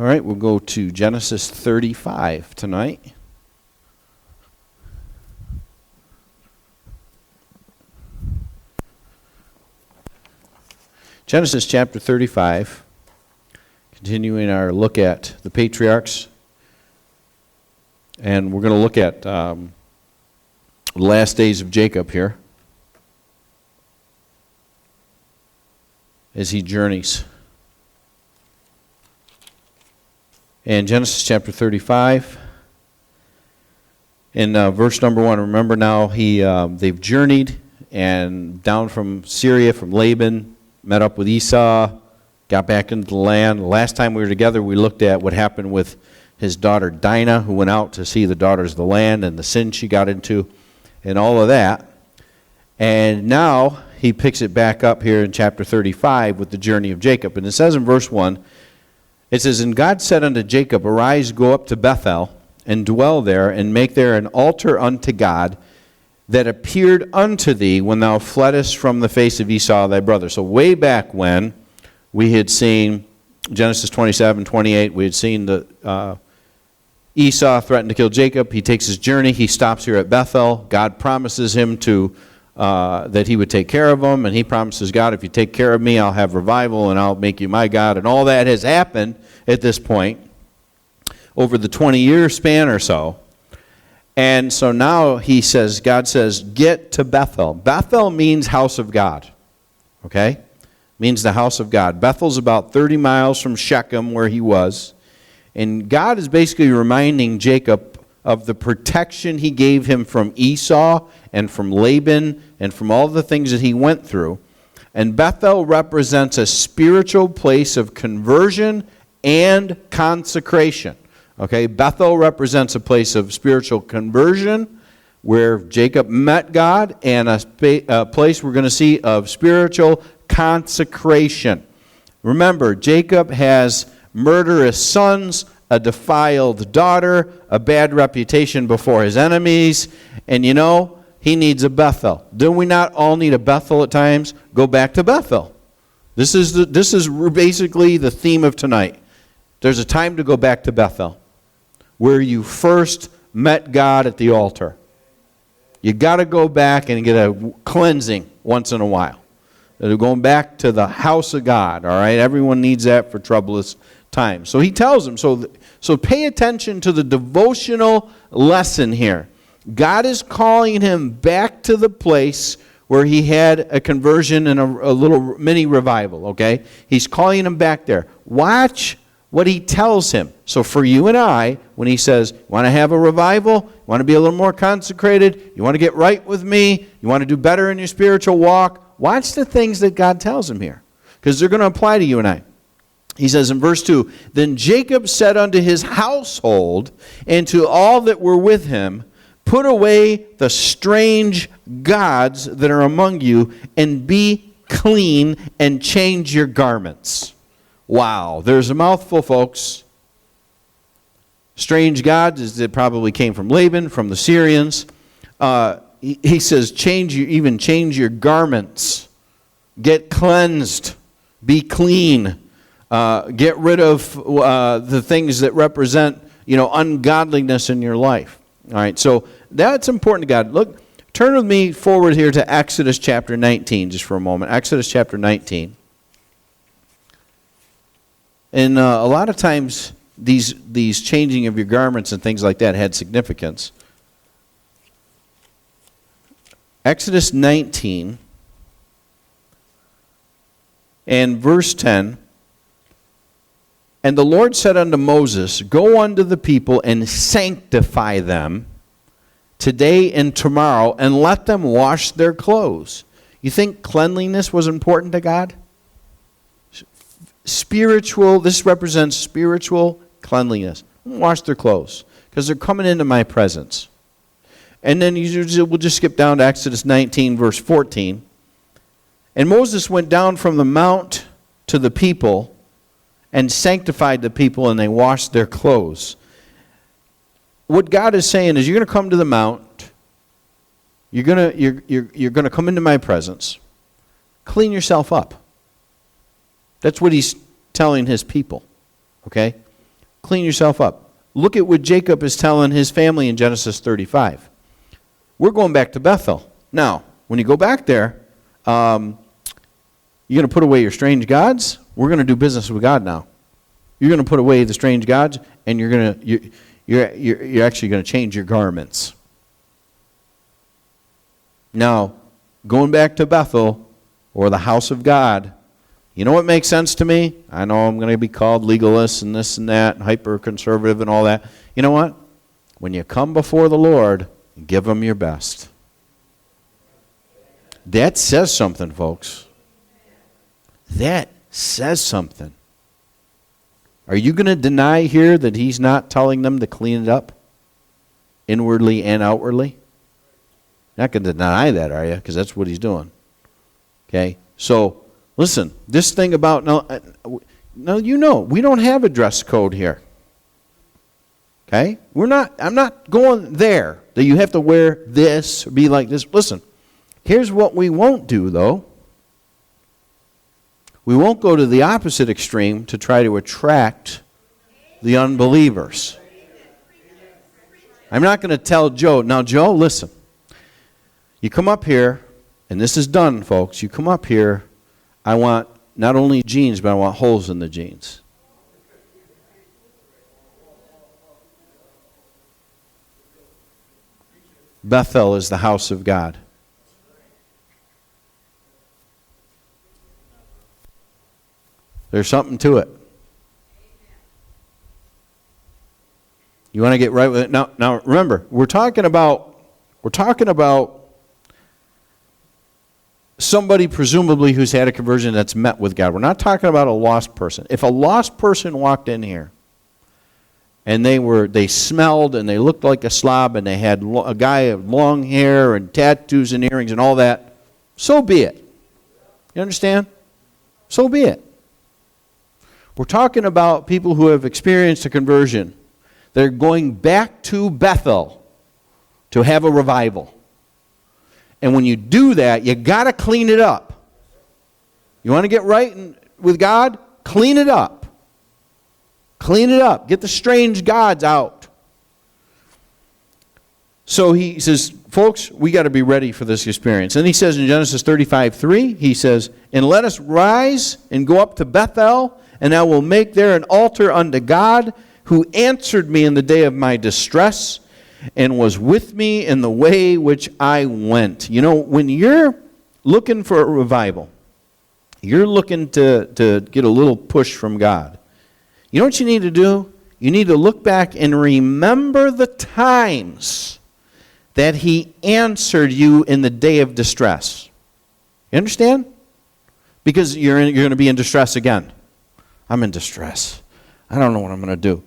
All right, we'll go to Genesis 35 tonight. Genesis chapter 35, continuing our look at the patriarchs. And we're going to look at the last days of Jacob here as he journeys. And Genesis chapter 35, in verse number 1, remember now they've journeyed and down from Syria, from Laban, met up with Esau, got back into the land. Last time we were together, we looked at what happened with his daughter Dinah, who went out to see the daughters of the land and the sin she got into and all of that. And now he picks it back up here in chapter 35 with the journey of Jacob. And it says in verse 1, it says, "And God said unto Jacob, Arise, go up to Bethel, and dwell there, and make there an altar unto God, that appeared unto thee when thou fleddest from the face of Esau thy brother." So way back when we had seen Genesis 27, 28, we had seen the Esau threatened to kill Jacob. He takes his journey. He stops here at Bethel. God promises him that he would take care of him, and he promises God, if you take care of me, I'll have revival, and I'll make you my God. And all that has happened at this point over the 20-year span or so. And so now God says, get to Bethel. Bethel means house of God, okay? Means the house of God. Bethel's about 30 miles from Shechem, where he was. And God is basically reminding Jacob of the protection he gave him from Esau and from Laban and from all the things that he went through. And Bethel represents a spiritual place of conversion and consecration. Okay, Bethel represents a place of spiritual conversion where Jacob met God, and a place we're going to see of spiritual consecration. Remember, Jacob has murderous sons, a defiled daughter, a bad reputation before his enemies, and he needs a Bethel. Do we not all need a Bethel at times? Go back to Bethel. This is basically the theme of tonight. There's a time to go back to Bethel, where you first met God at the altar. You got to go back and get a cleansing once in a while. They're going back to the house of God, all right? Everyone needs that for troublous times. So he tells them, so pay attention to the devotional lesson here. God is calling him back to the place where he had a conversion and a little mini revival, okay? He's calling him back there. Watch what he tells him. So for you and I, when he says, you want to have a revival? You want to be a little more consecrated? You want to get right with me? You want to do better in your spiritual walk? Watch the things that God tells him here, because they're going to apply to you and I. He says in verse 2, "Then Jacob said unto his household and to all that were with him, Put away the strange gods that are among you, and be clean, and change your garments." Wow, there's a mouthful, folks. Strange gods, that probably came from Laban, from the Syrians. He says, change your garments. Get cleansed. Be clean. Get rid of the things that represent, ungodliness in your life. All right, so that's important to God. Look, turn with me forward here to Exodus chapter 19 just for a moment. Exodus chapter 19. And a lot of times these changing of your garments and things like that had significance. Exodus 19 and verse 10. "And the Lord said unto Moses, Go unto the people and sanctify them today and tomorrow, and let them wash their clothes." You think cleanliness was important to God? This represents spiritual cleanliness. Wash their clothes, because they're coming into my presence. And then we'll just skip down to Exodus 19, verse 14. "And Moses went down from the mount to the people, and sanctified the people, and they washed their clothes." What God is saying is, you're going to come to the mount. You're going to come into my presence. Clean yourself up. That's what he's telling his people. Okay? Clean yourself up. Look at what Jacob is telling his family in Genesis 35. We're going back to Bethel. Now, when you go back there, you're going to put away your strange gods. We're going to do business with God now. You're going to put away the strange gods, and you're actually going to change your garments. Now, going back to Bethel or the house of God, you know what makes sense to me? I know I'm going to be called legalist and this and that, and hyper-conservative and all that. You know what? When you come before the Lord, give Him your best. That says something, folks. That says something. Are you going to deny here that He's not telling them to clean it up? Inwardly and outwardly? You're not going to deny that, are you? Because that's what He's doing. Okay? So, listen, this thing about, no, you know, we don't have a dress code here. Okay? I'm not going there, that you have to wear this, or be like this. Listen, here's what we won't do, though. We won't go to the opposite extreme to try to attract the unbelievers. I'm not going to tell Joe, now Joe, listen. You come up here, and this is done, folks. You come up here, I want not only jeans, but I want holes in the jeans. Bethel is the house of God. There's something to it. You want to get right with it? Now remember, we're talking about somebody presumably who's had a conversion that's met with God. We're not talking about a lost person. If a lost person walked in here and they smelled and they looked like a slob and they had a guy with long hair and tattoos and earrings and all that, so be it. You understand? So be it. We're talking about people who have experienced a conversion. They're going back to Bethel to have a revival. And when you do that, you got to clean it up. You want to get right with God? Clean it up. Clean it up. Get the strange gods out. So he says, folks, we got to be ready for this experience. And he says in Genesis 35:3, he says, and let us rise and go up to Bethel, and I will make there an altar unto God, who answered me in the day of my distress, and was with me in the way which I went. You know, when you're looking for a revival, you're looking to get a little push from God. You know what you need to do? You need to look back and remember the times that He answered you in the day of distress. You understand? Because you're going to be in distress again. I'm in distress. I don't know what I'm going to do.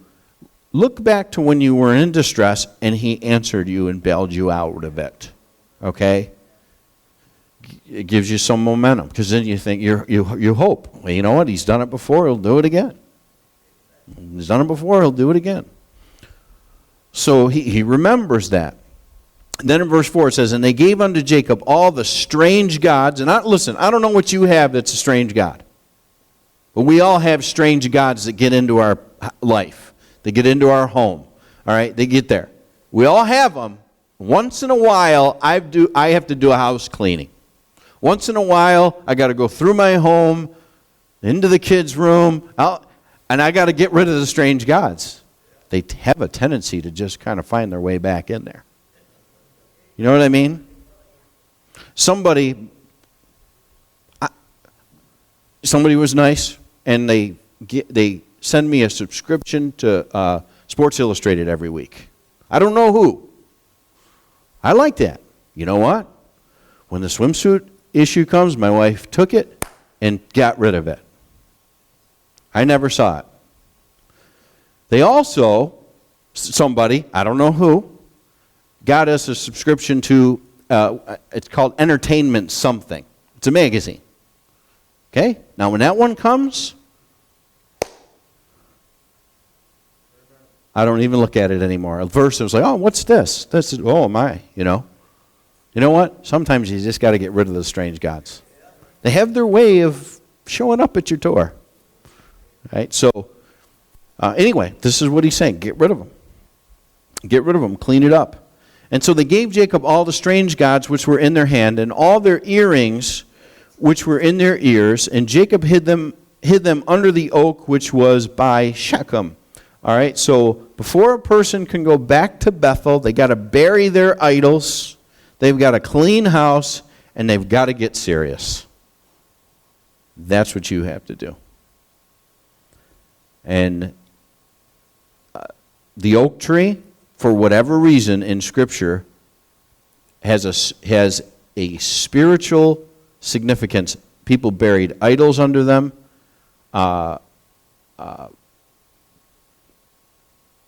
Look back to when you were in distress and He answered you and bailed you out of it. Okay? It gives you some momentum, because then you think, you hope. Well, you know what? He's done it before. He'll do it again. He's done it before. He'll do it again. So he remembers that. And then in verse 4 it says, and they gave unto Jacob all the strange gods. And listen, I don't know what you have that's a strange god. But we all have strange gods that get into our life. They get into our home. All right? They get there. We all have them. Once in a while, I have to do a house cleaning. Once in a while, I got to go through my home, into the kids' room, and I got to get rid of the strange gods. They have a tendency to just kind of find their way back in there. You know what I mean? Somebody was nice, and they send me a subscription to Sports Illustrated every week. I don't know who. I like that. You know what? When the swimsuit issue comes, my wife took it and got rid of it. I never saw it. They also, somebody, I don't know who, got us a subscription to, it's called Entertainment Something. It's a magazine. Okay? Now when that one comes, I don't even look at it anymore. At first it was like, oh, what's this? This is, oh my, you know. You know what? Sometimes you just got to get rid of the strange gods. They have their way of showing up at your door. Right? So, Anyway, this is what he's saying. Get rid of them. Get rid of them. Clean it up. And so they gave Jacob all the strange gods which were in their hand, and all their earrings which were in their ears, and Jacob hid them under the oak which was by Shechem. All right, so before a person can go back to Bethel, they got to bury their idols, they've got to clean house, and they've got to get serious. That's what you have to do. And the oak tree, for whatever reason in Scripture, has a spiritual significance. People buried idols under them.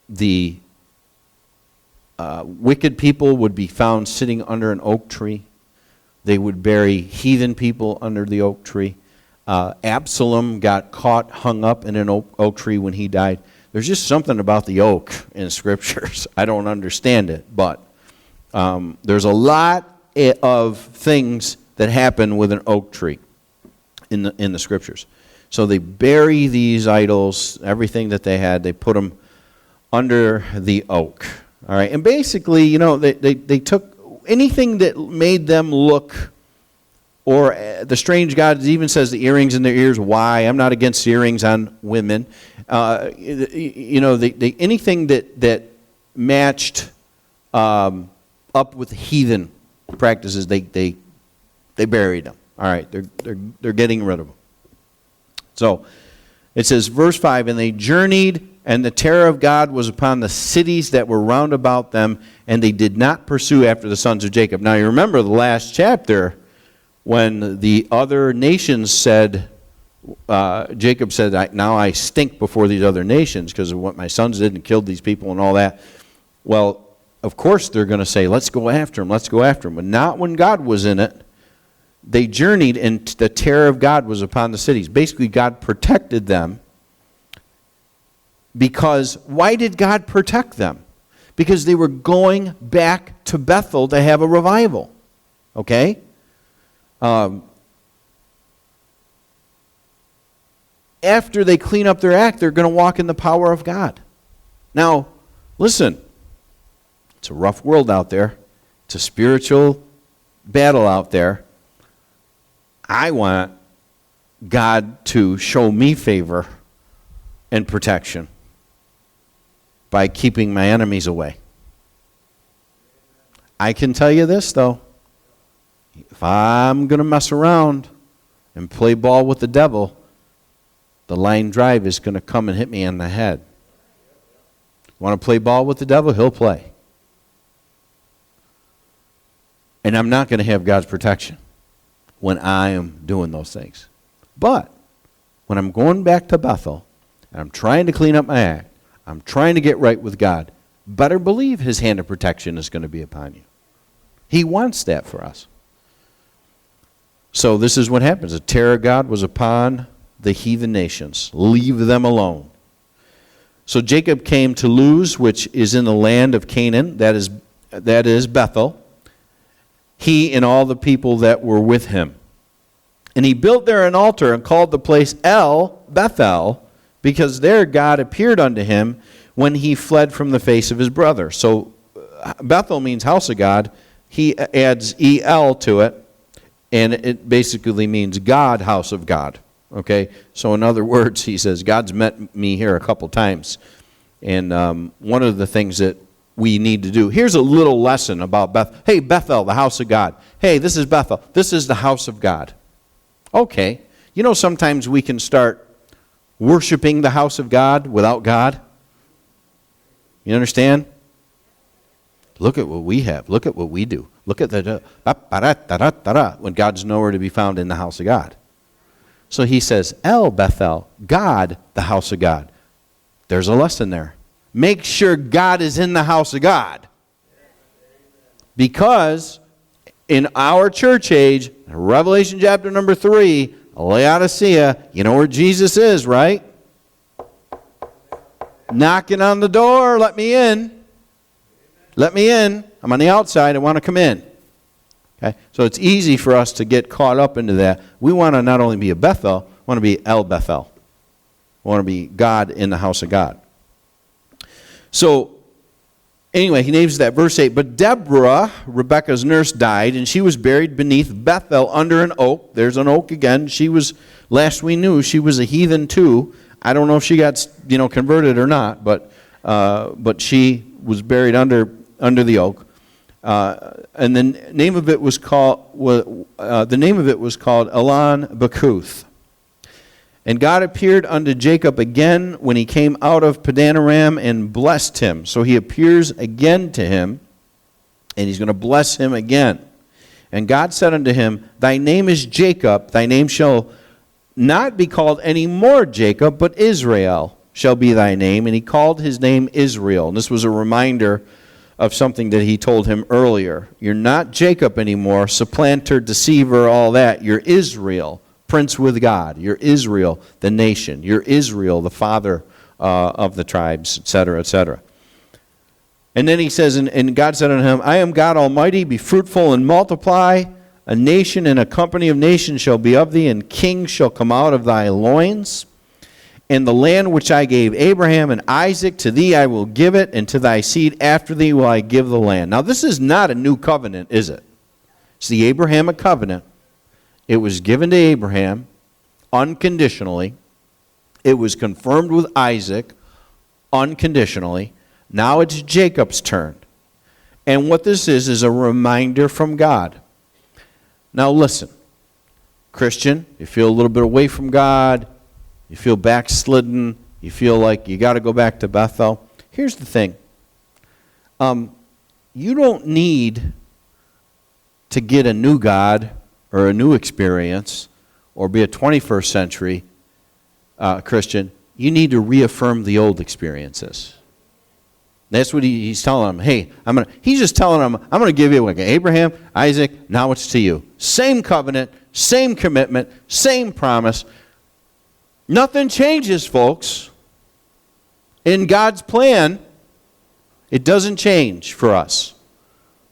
The wicked people would be found sitting under an oak tree. They would bury heathen people under the oak tree. Absalom got caught, hung up in an oak tree when he died. There's just something about the oak in Scriptures. I don't understand it, but there's a lot of things that happen with an oak tree in the Scriptures. So they bury these idols, everything that they had, they put them under the oak. All right, and basically, they took anything that made them look, or the strange God even says the earrings in their ears. Why? I'm not against earrings on women. Anything that matched up with heathen practices, they buried them. All right, they're getting rid of them. So it says, verse 5, and they journeyed, and the terror of God was upon the cities that were round about them, and they did not pursue after the sons of Jacob. Now you remember the last chapter when the other nations said, Jacob said, now I stink before these other nations because of what my sons did and killed these people and all that. Well, of course they're going to say, let's go after him, let's go after him. But not when God was in it. They journeyed, and the terror of God was upon the cities. Basically, God protected them. Because, why did God protect them? Because they were going back to Bethel to have a revival. Okay? After they clean up their act, they're going to walk in the power of God. Now, listen. It's a rough world out there. It's a spiritual battle out there. I want God to show me favor and protection by keeping my enemies away. I can tell you this, though. If I'm going to mess around and play ball with the devil, the line drive is going to come and hit me on the head. Want to play ball with the devil? He'll play. And I'm not going to have God's protection when I am doing those things. But when I'm going back to Bethel and I'm trying to clean up my act, I'm trying to get right with God, better believe his hand of protection is going to be upon you. He wants that for us. So this is what happens. The terror of God was upon the heathen nations. Leave them alone. So Jacob came to Luz, which is in the land of Canaan. That is Bethel. He and all the people that were with him. And he built there an altar and called the place El Bethel, because there God appeared unto him when he fled from the face of his brother. So Bethel means house of God. He adds El to it, and it basically means God, house of God. Okay? So in other words, he says, God's met me here a couple times. And one of the things that we need to do. Here's a little lesson about Bethel. Hey, Bethel, the house of God. Hey, this is Bethel. This is the house of God. Okay. Sometimes we can start worshiping the house of God without God. You understand? Look at what we have. Look at what we do. Look at the when God's nowhere to be found in the house of God. So he says, El Bethel, God, the house of God. There's a lesson there. Make sure God is in the house of God. Because in our church age, Revelation chapter number 3, Laodicea, you know where Jesus is, right? Knocking on the door, let me in. Let me in. I'm on the outside, I want to come in. Okay? So it's easy for us to get caught up into that. We want to not only be a Bethel, we want to be El Bethel. We want to be God in the house of God. So, anyway, he names that verse 8. But Deborah, Rebekah's nurse, died, and she was buried beneath Bethel under an oak. There's an oak again. She was, last we knew, she was a heathen too. I don't know if she got, converted or not, but she was buried under the oak. And the name of it was called Elon Bakuth. And God appeared unto Jacob again when he came out of Padanaram and blessed him. So he appears again to him, and he's going to bless him again. And God said unto him, Thy name is Jacob, thy name shall not be called any more Jacob, but Israel shall be thy name. And he called his name Israel. And this was a reminder of something that he told him earlier. You're not Jacob anymore, supplanter, deceiver, all that. You're Israel. Prince with God. You're Israel, the nation. You're Israel, the father of the tribes, etc., etc. And then he says, and God said unto him, I am God Almighty, be fruitful and multiply. A nation and a company of nations shall be of thee, and kings shall come out of thy loins. And the land which I gave Abraham and Isaac, to thee I will give it, and to thy seed after thee will I give the land. Now this is not a new covenant, is it? It's the Abrahamic covenant. It was given to Abraham unconditionally. It was confirmed with Isaac unconditionally. Now it's Jacob's turn. And what this is a reminder from God. Now listen, Christian, you feel a little bit away from God, you feel backslidden, you feel like you got to go back to Bethel. Here's the thing. You don't need to get a new God or a new experience, or be a 21st century Christian. You need to reaffirm the old experiences. That's what he's telling them. Hey, he's just telling them, I'm going to give you like Abraham, Isaac, now it's to you. Same covenant, same commitment, same promise. Nothing changes, folks. In God's plan, it doesn't change for us.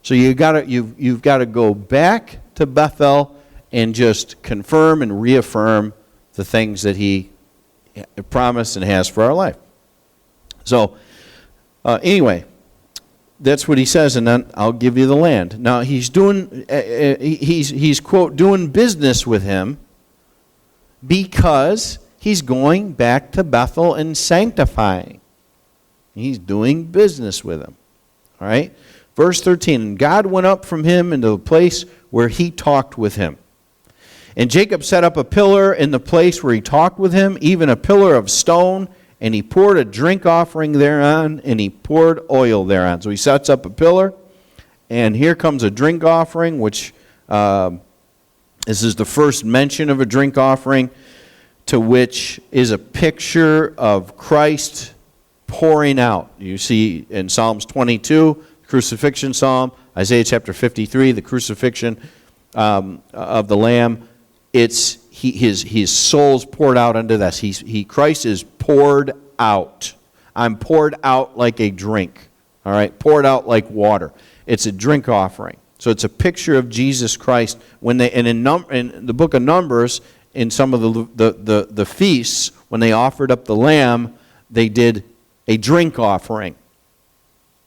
So you've got to go back to Bethel and just confirm and reaffirm the things that he promised and has for our life. So anyway, that's what he says, and then I'll give you the land. Now he's quote doing business with him because he's going back to Bethel and sanctifying. He's doing business with him. All right? Verse 13, and God went up from him into the place where he talked with him. And Jacob set up a pillar in the place where he talked with him, even a pillar of stone, and he poured a drink offering thereon, and he poured oil thereon. So he sets up a pillar, and here comes a drink offering, which this is the first mention of a drink offering, to which is a picture of Christ pouring out. You see in Psalms 22, crucifixion psalm, Isaiah chapter 53, the crucifixion of the Lamb. It's his soul's poured out unto this. Christ is poured out. I'm poured out like a drink. All right, poured out like water. It's a drink offering. So it's a picture of Jesus Christ. In the book of Numbers, in some of the feasts, when they offered up the lamb, they did a drink offering.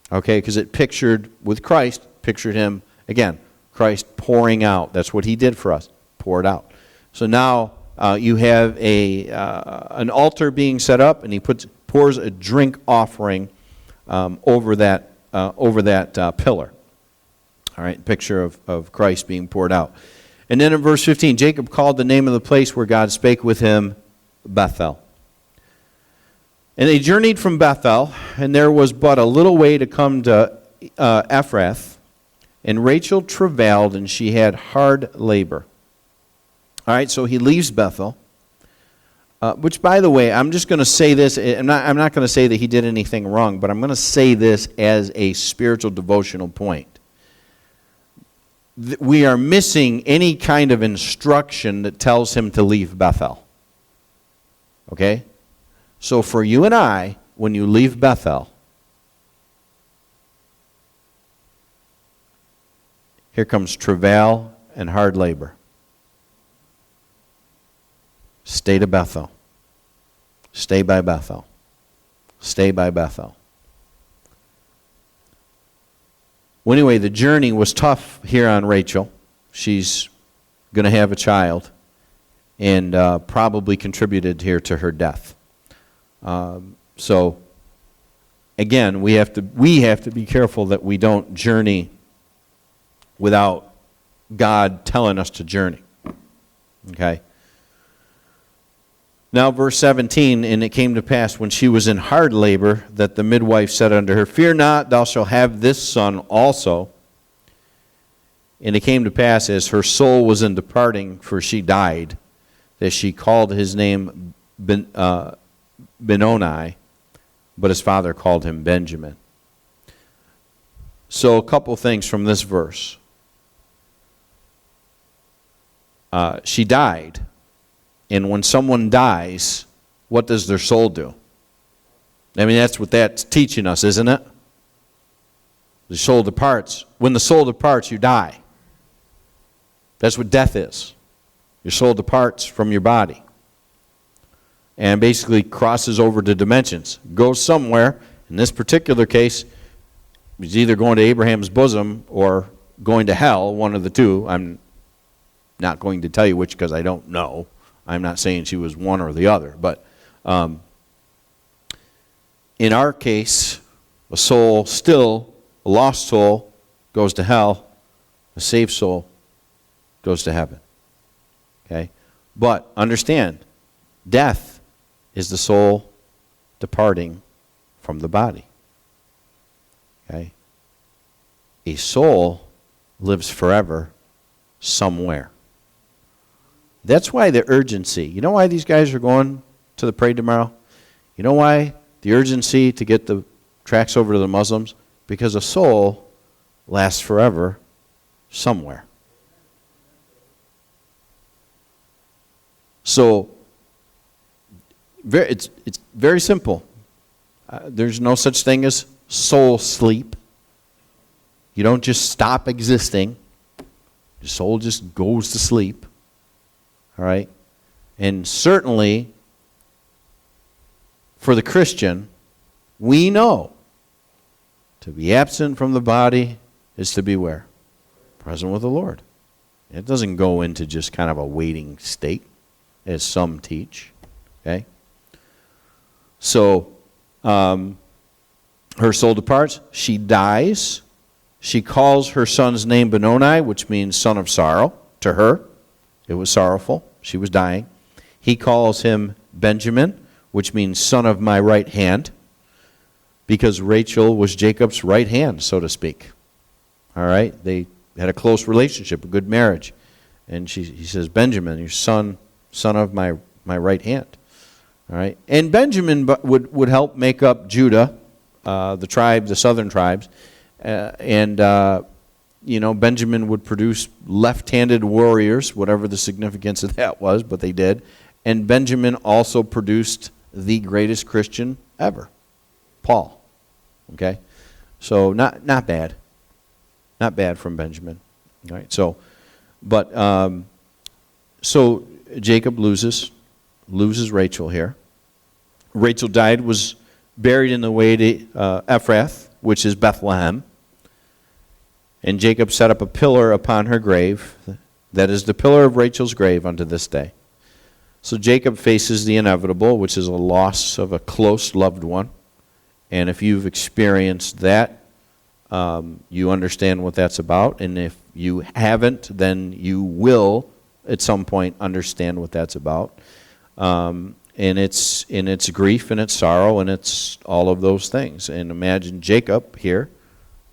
Okay, because it pictured him, again, Christ pouring out. That's what he did for us, poured out. So now you have an altar being set up, and he pours a drink offering over that pillar. All right, picture of Christ being poured out. And then in verse 15, Jacob called the name of the place where God spake with him Bethel. And they journeyed from Bethel, and there was but a little way to come to Ephrath. And Rachel travailed, and she had hard labor. All right, so he leaves Bethel. Which, by the way, I'm just going to say this. I'm not going to say that he did anything wrong, but I'm going to say this as a spiritual devotional point. We are missing any kind of instruction that tells him to leave Bethel. Okay? So for you and I, when you leave Bethel, here comes travail and hard labor. Stay to Bethel. Stay by Bethel. Stay by Bethel. Well, anyway, the journey was tough here on Rachel. She's going to have a child, and probably contributed here to her death. So, again, we have to be careful that we don't journey without God telling us to journey. Okay? Now, verse 17, and it came to pass when she was in hard labor that the midwife said unto her, Fear not, thou shalt have this son also. And it came to pass, as her soul was in departing, for she died, that she called his name Benoni, but his father called him Benjamin. So a couple things from this verse. She died. And when someone dies, what does their soul do? I mean, that's what that's teaching us, isn't it? The soul departs. When the soul departs, you die. That's what death is. Your soul departs from your body and basically crosses over to dimensions, goes somewhere. In this particular case, it's either going to Abraham's bosom or going to hell, one of the two. I'm not going to tell you which because I don't know. I'm not saying she was one or the other. But in our case, a soul still, a lost soul, goes to hell. A saved soul goes to heaven. Okay? But understand, death is the soul departing from the body. Okay? A soul lives forever somewhere. That's why the urgency. You know why these guys are going to the parade tomorrow? You know why the urgency to get the tracts over to the Muslims? Because a soul lasts forever somewhere. So it's very simple. There's no such thing as soul sleep. You don't just stop existing. Your soul just goes to sleep. All right? And certainly, for the Christian, we know to be absent from the body is to be where? Present with the Lord. It doesn't go into just kind of a waiting state, as some teach. Okay? So, her soul departs. She dies. She calls her son's name Benoni, which means son of sorrow. To her, it was sorrowful. She was dying. He calls him Benjamin, which means son of my right hand, because Rachel was Jacob's right hand, so to speak. All right? They had a close relationship, a good marriage. And he says, Benjamin, your son of my right hand. All right? And Benjamin would help make up Judah, the tribe, the southern tribes. Benjamin would produce left-handed warriors, whatever the significance of that was, but they did. And Benjamin also produced the greatest Christian ever, Paul. Okay? So not bad. Not bad from Benjamin. All right? So Jacob loses Rachel here. Rachel died, was buried in the way to Ephrath, which is Bethlehem. And Jacob set up a pillar upon her grave. That is the pillar of Rachel's grave unto this day. So Jacob faces the inevitable, which is a loss of a close loved one. And if you've experienced that, you understand what that's about. And if you haven't, then you will at some point understand what that's about. And it's grief and it's sorrow and it's all of those things. And imagine Jacob here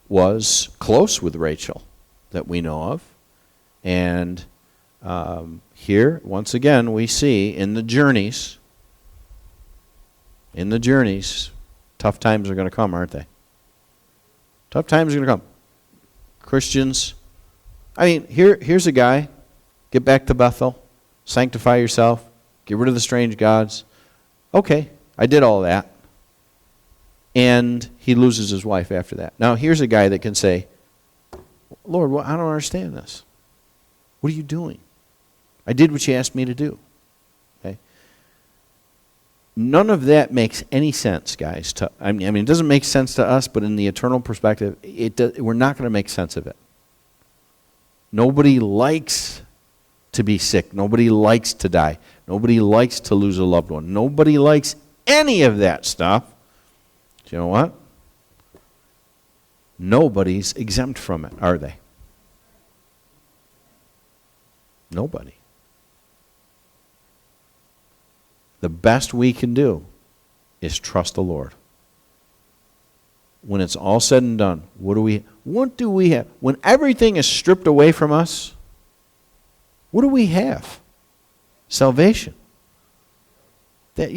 was close with Rachel that we know of. And here, once again, we see in the journeys, tough times are going to come, aren't they? Tough times are going to come. Christians, I mean, here's a guy, get back to Bethel, sanctify yourself, get rid of the strange gods. Okay, I did all that. And he loses his wife after that. Now, here's a guy that can say, Lord, I don't understand this. What are you doing? I did what you asked me to do. Okay? None of that makes any sense, guys. I mean, it doesn't make sense to us, but in the eternal perspective, we're not going to make sense of it. Nobody likes to be sick. Nobody likes to die. Nobody likes to lose a loved one. Nobody likes any of that stuff. Do you know what? Nobody's exempt from it, are they? Nobody. The best we can do is trust the Lord. When it's all said and done, what do we have? When everything is stripped away from us, what do we have? Salvation. But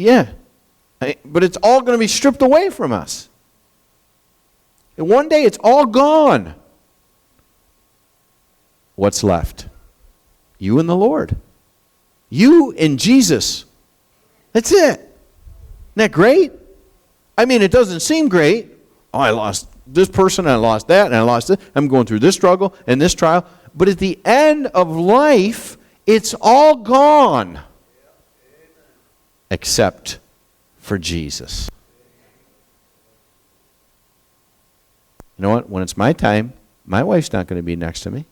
it's all going to be stripped away from us. And one day it's all gone. What's left? You and the Lord. You and Jesus. That's it. Isn't that great? I mean, it doesn't seem great. Oh, I lost this person, and I lost that, and I lost this. I'm going through this struggle and this trial. But at the end of life, it's all gone. Except for Jesus. You know what? When it's my time, my wife's not going to be next to me.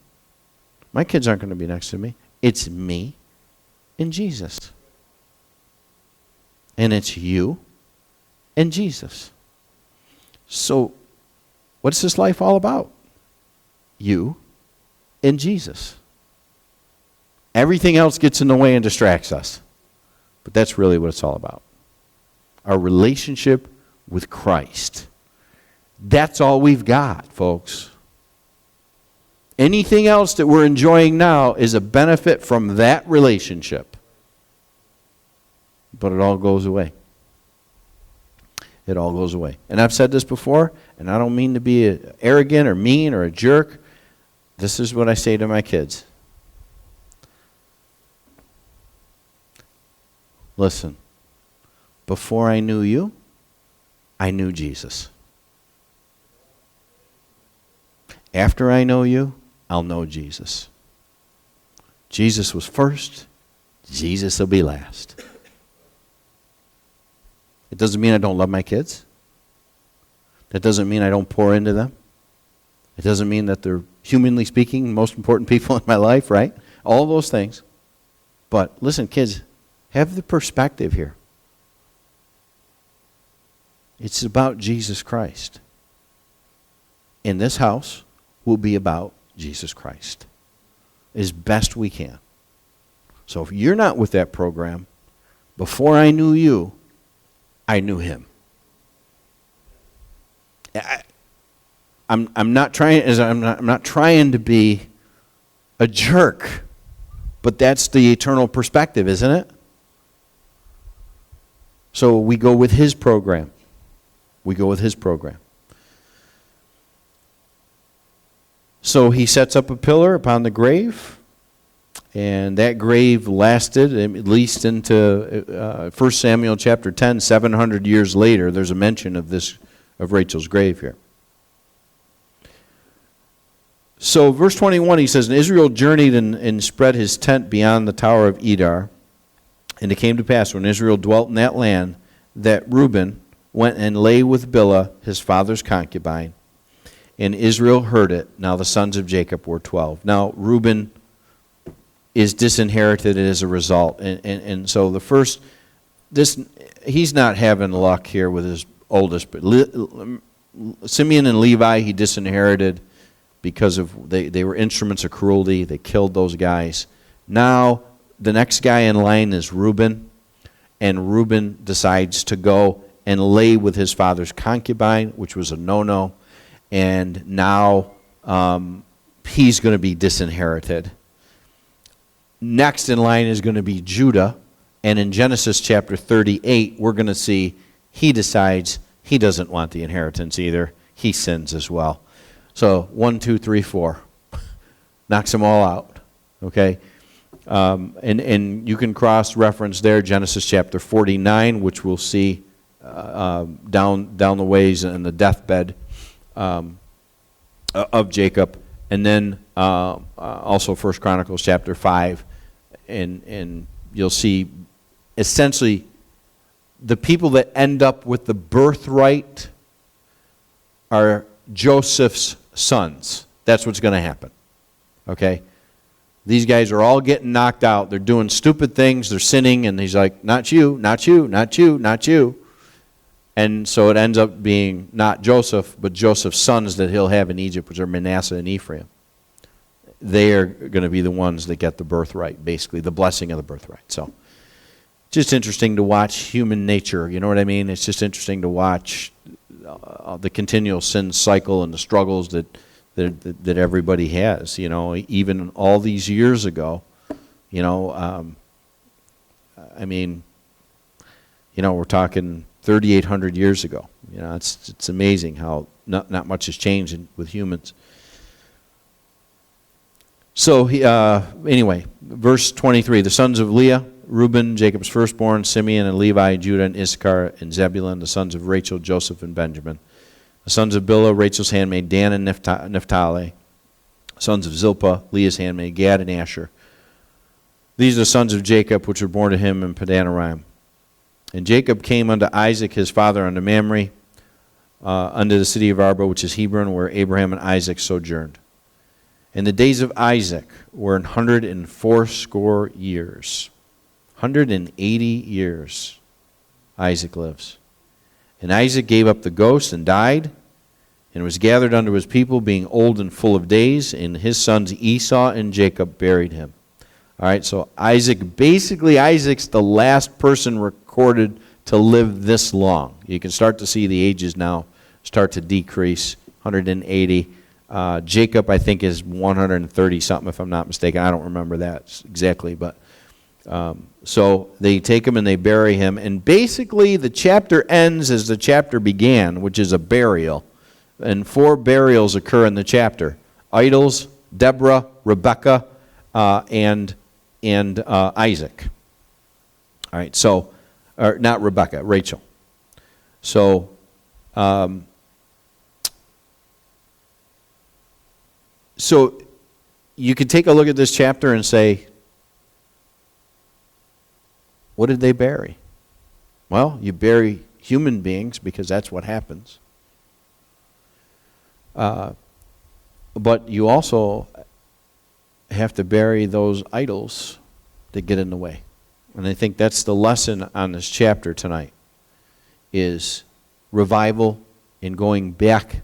My kids aren't going to be next to me. It's me and Jesus. And it's you and Jesus. So, what's this life all about? You and Jesus. Everything else gets in the way and distracts us. But that's really what it's all about. Our relationship with Christ. That's all we've got, folks. Anything else that we're enjoying now is a benefit from that relationship. But it all goes away. It all goes away. And I've said this before, and I don't mean to be arrogant or mean or a jerk. This is what I say to my kids. Listen, before I knew you, I knew Jesus. After I know you, I'll know Jesus. Jesus was first. Jesus will be last. It doesn't mean I don't love my kids. That doesn't mean I don't pour into them. It doesn't mean that they're, humanly speaking, the most important people in my life, right? All those things. But listen, kids, have the perspective here. It's about Jesus Christ. In this house will be about Jesus Christ as best we can. So if you're not with that program, before I knew you, I knew him. I'm not trying to be a jerk, but that's the eternal perspective, isn't it? So we go with his program. We go with his program. So he sets up a pillar upon the grave, and that grave lasted at least into 1 Samuel chapter 10, 700 years later. There's a mention of Rachel's grave here. So verse 21, he says, "And Israel journeyed and spread his tent beyond the tower of Edar. And it came to pass, when Israel dwelt in that land, that Reuben went and lay with Bilhah, his father's concubine. And Israel heard it. Now the sons of Jacob were 12. Now Reuben is disinherited as a result. And so he's not having luck here with his oldest. But Simeon and Levi, he disinherited because of they were instruments of cruelty. They killed those guys. Now the next guy in line is Reuben. And Reuben decides to go and lay with his father's concubine, which was a no-no. And now he's going to be disinherited. Next in line is going to be Judah. And in Genesis chapter 38, we're going to see he decides he doesn't want the inheritance either. He sins as well. So 1, 2, 3, 4. Knocks them all out. Okay? And you can cross-reference there Genesis chapter 49, which we'll see down the ways in the deathbed of Jacob, and then also 1 Chronicles chapter 5, and you'll see essentially the people that end up with the birthright are Joseph's sons. That's what's going to happen. Okay? These guys are all getting knocked out. They're doing stupid things. They're sinning. And he's like, not you, not you, not you, not you. And so it ends up being not Joseph, but Joseph's sons that he'll have in Egypt, which are Manasseh and Ephraim. They are going to be the ones that get the birthright, basically, the blessing of the birthright. So, just interesting to watch human nature, you know what I mean? It's just interesting to watch the continual sin cycle and the struggles that everybody has, you know, even all these years ago, you know, I mean, you know, we're talking 3,800 years ago. You know, it's amazing how not much has changed with humans. So, anyway, verse 23, the sons of Leah, Reuben, Jacob's firstborn, Simeon and Levi, Judah and Issachar and Zebulun, the sons of Rachel, Joseph and Benjamin. The sons of Bilhah, Rachel's handmaid, Dan and Naphtali. Sons of Zilpah, Leah's handmaid, Gad and Asher. These are the sons of Jacob, which were born to him in Padanaram. And Jacob came unto Isaac his father unto Mamre, unto the city of Arba, which is Hebron, where Abraham and Isaac sojourned. And the days of Isaac were 180 years. 180 years Isaac lives. And Isaac gave up the ghost and died, and was gathered unto his people, being old and full of days, and his sons Esau and Jacob buried him. All right, so Isaac's the last person recorded to live this long. You can start to see the ages now start to decrease, 180. Jacob, I think, is 130 something, if I'm not mistaken. I don't remember that exactly, but so they take him and they bury him. And basically the chapter ends as the chapter began, which is a burial. And 4 burials occur in the chapter. Idols, Deborah, Rebekah, and Isaac. All right, so, or not Rebekah, Rachel. So, so you could take a look at this chapter and say, what did they bury? Well, you bury human beings because that's what happens. But you also have to bury those idols that get in the way. And I think that's the lesson on this chapter tonight, is revival in going back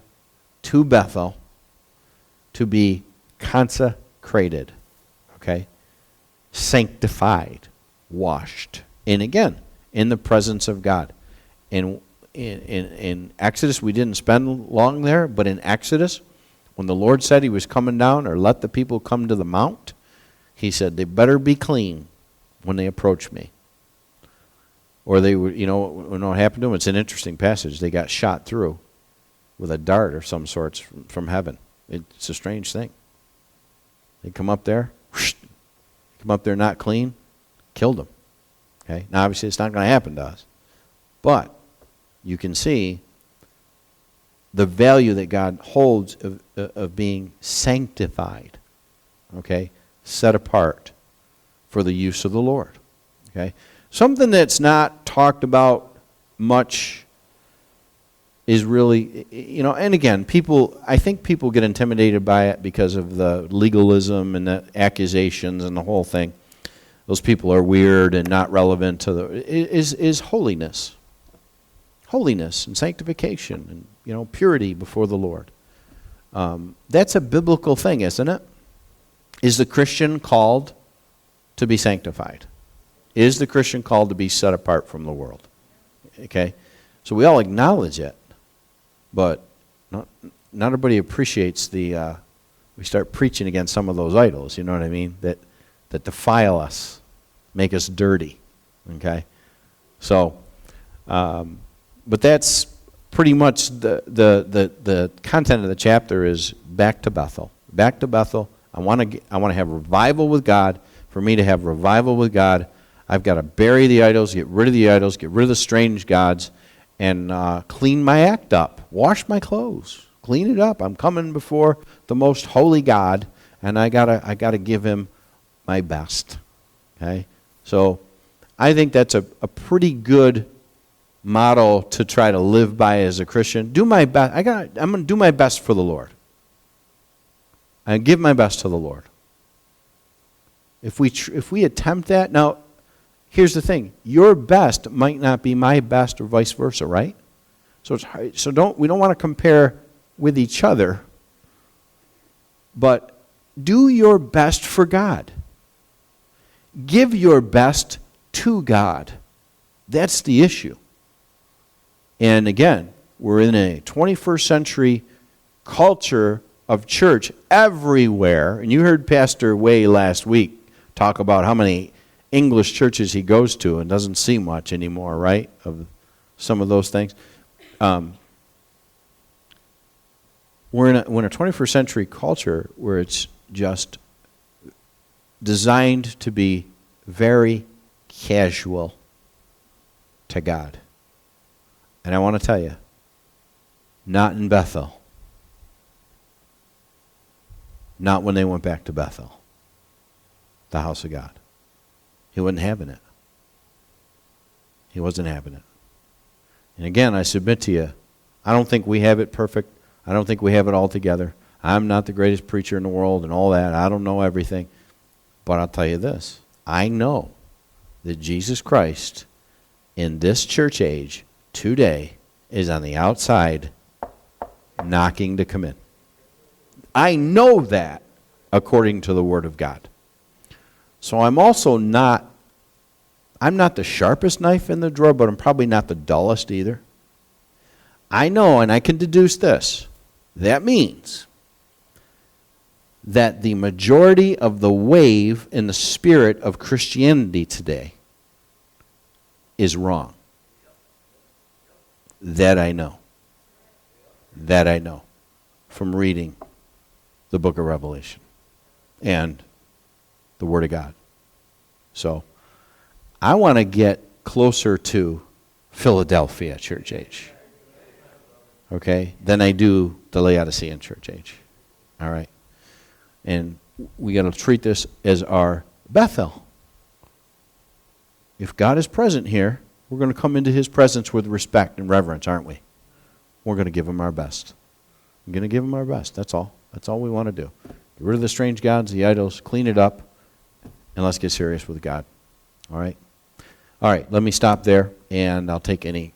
to Bethel to be consecrated, okay? Sanctified, washed. And again, in the presence of God. In Exodus, we didn't spend long there, but in Exodus, when the Lord said he was coming down, or let the people come to the mount, he said they better be clean when they approach me. Or they would, you know what happened to them? It's an interesting passage. They got shot through with a dart of some sorts from heaven. It's a strange thing. They come up there, not clean, killed them. Okay? Now, obviously, it's not going to happen to us. But you can see the value that God holds of being sanctified, okay, set apart for the use of the Lord. Okay? Something that's not talked about much is really, you know, and again, I think people get intimidated by it because of the legalism and the accusations and the whole thing. Those people are weird and not relevant to is holiness. Holiness and sanctification and, you know, purity before the Lord. That's a biblical thing, isn't it? Is the Christian called to be sanctified? Is the Christian called to be set apart from the world? Okay? So we all acknowledge it, but not everybody appreciates we start preaching against some of those idols, you know what I mean, that defile us, make us dirty, okay? So, but that's pretty much the content of the chapter is back to Bethel. Back to Bethel. I want to have revival with God. For me to have revival with God, I've got to bury the idols, get rid of the idols, get rid of the strange gods, and clean my act up. Wash my clothes. Clean it up. I'm coming before the most holy God, and I gotta give him my best. Okay? So I think that's a pretty good motto to try to live by as a Christian. Do my best. I'm going to do my best for the Lord. I give my best to the Lord. If we attempt that, now, here's the thing: your best might not be my best, or vice versa, right? So it's hard, we don't want to compare with each other, but do your best for God. Give your best to God. That's the issue. And again, we're in a 21st century culture of church everywhere. And you heard Pastor Way last week talk about how many English churches he goes to, and doesn't see much anymore, right, of some of those things. We're in a 21st century culture where it's just designed to be very casual to God. And I want to tell you, not in Bethel. Not when they went back to Bethel, the house of God. He wasn't having it. He wasn't having it. And again, I submit to you, I don't think we have it perfect. I don't think we have it all together. I'm not the greatest preacher in the world and all that. I don't know everything. But I'll tell you this. I know that Jesus Christ in this church age today is on the outside knocking to come in. I know that according to the Word of God. So I'm not the sharpest knife in the drawer, but I'm probably not the dullest either. I know, and I can deduce this. That means that the majority of the wave in the spirit of Christianity today is wrong. That I know. That I know from reading the book of Revelation and the Word of God. So I want to get closer to Philadelphia church age, okay, than I do the Laodicean church age. All right? And we got to treat this as our Bethel. If God is present here, we're going to come into His presence with respect and reverence, aren't we? We're going to give Him our best. We're going to give Him our best. That's all. That's all we want to do. Get rid of the strange gods, the idols, clean it up, and let's get serious with God. All right? All right, let me stop there, and I'll take any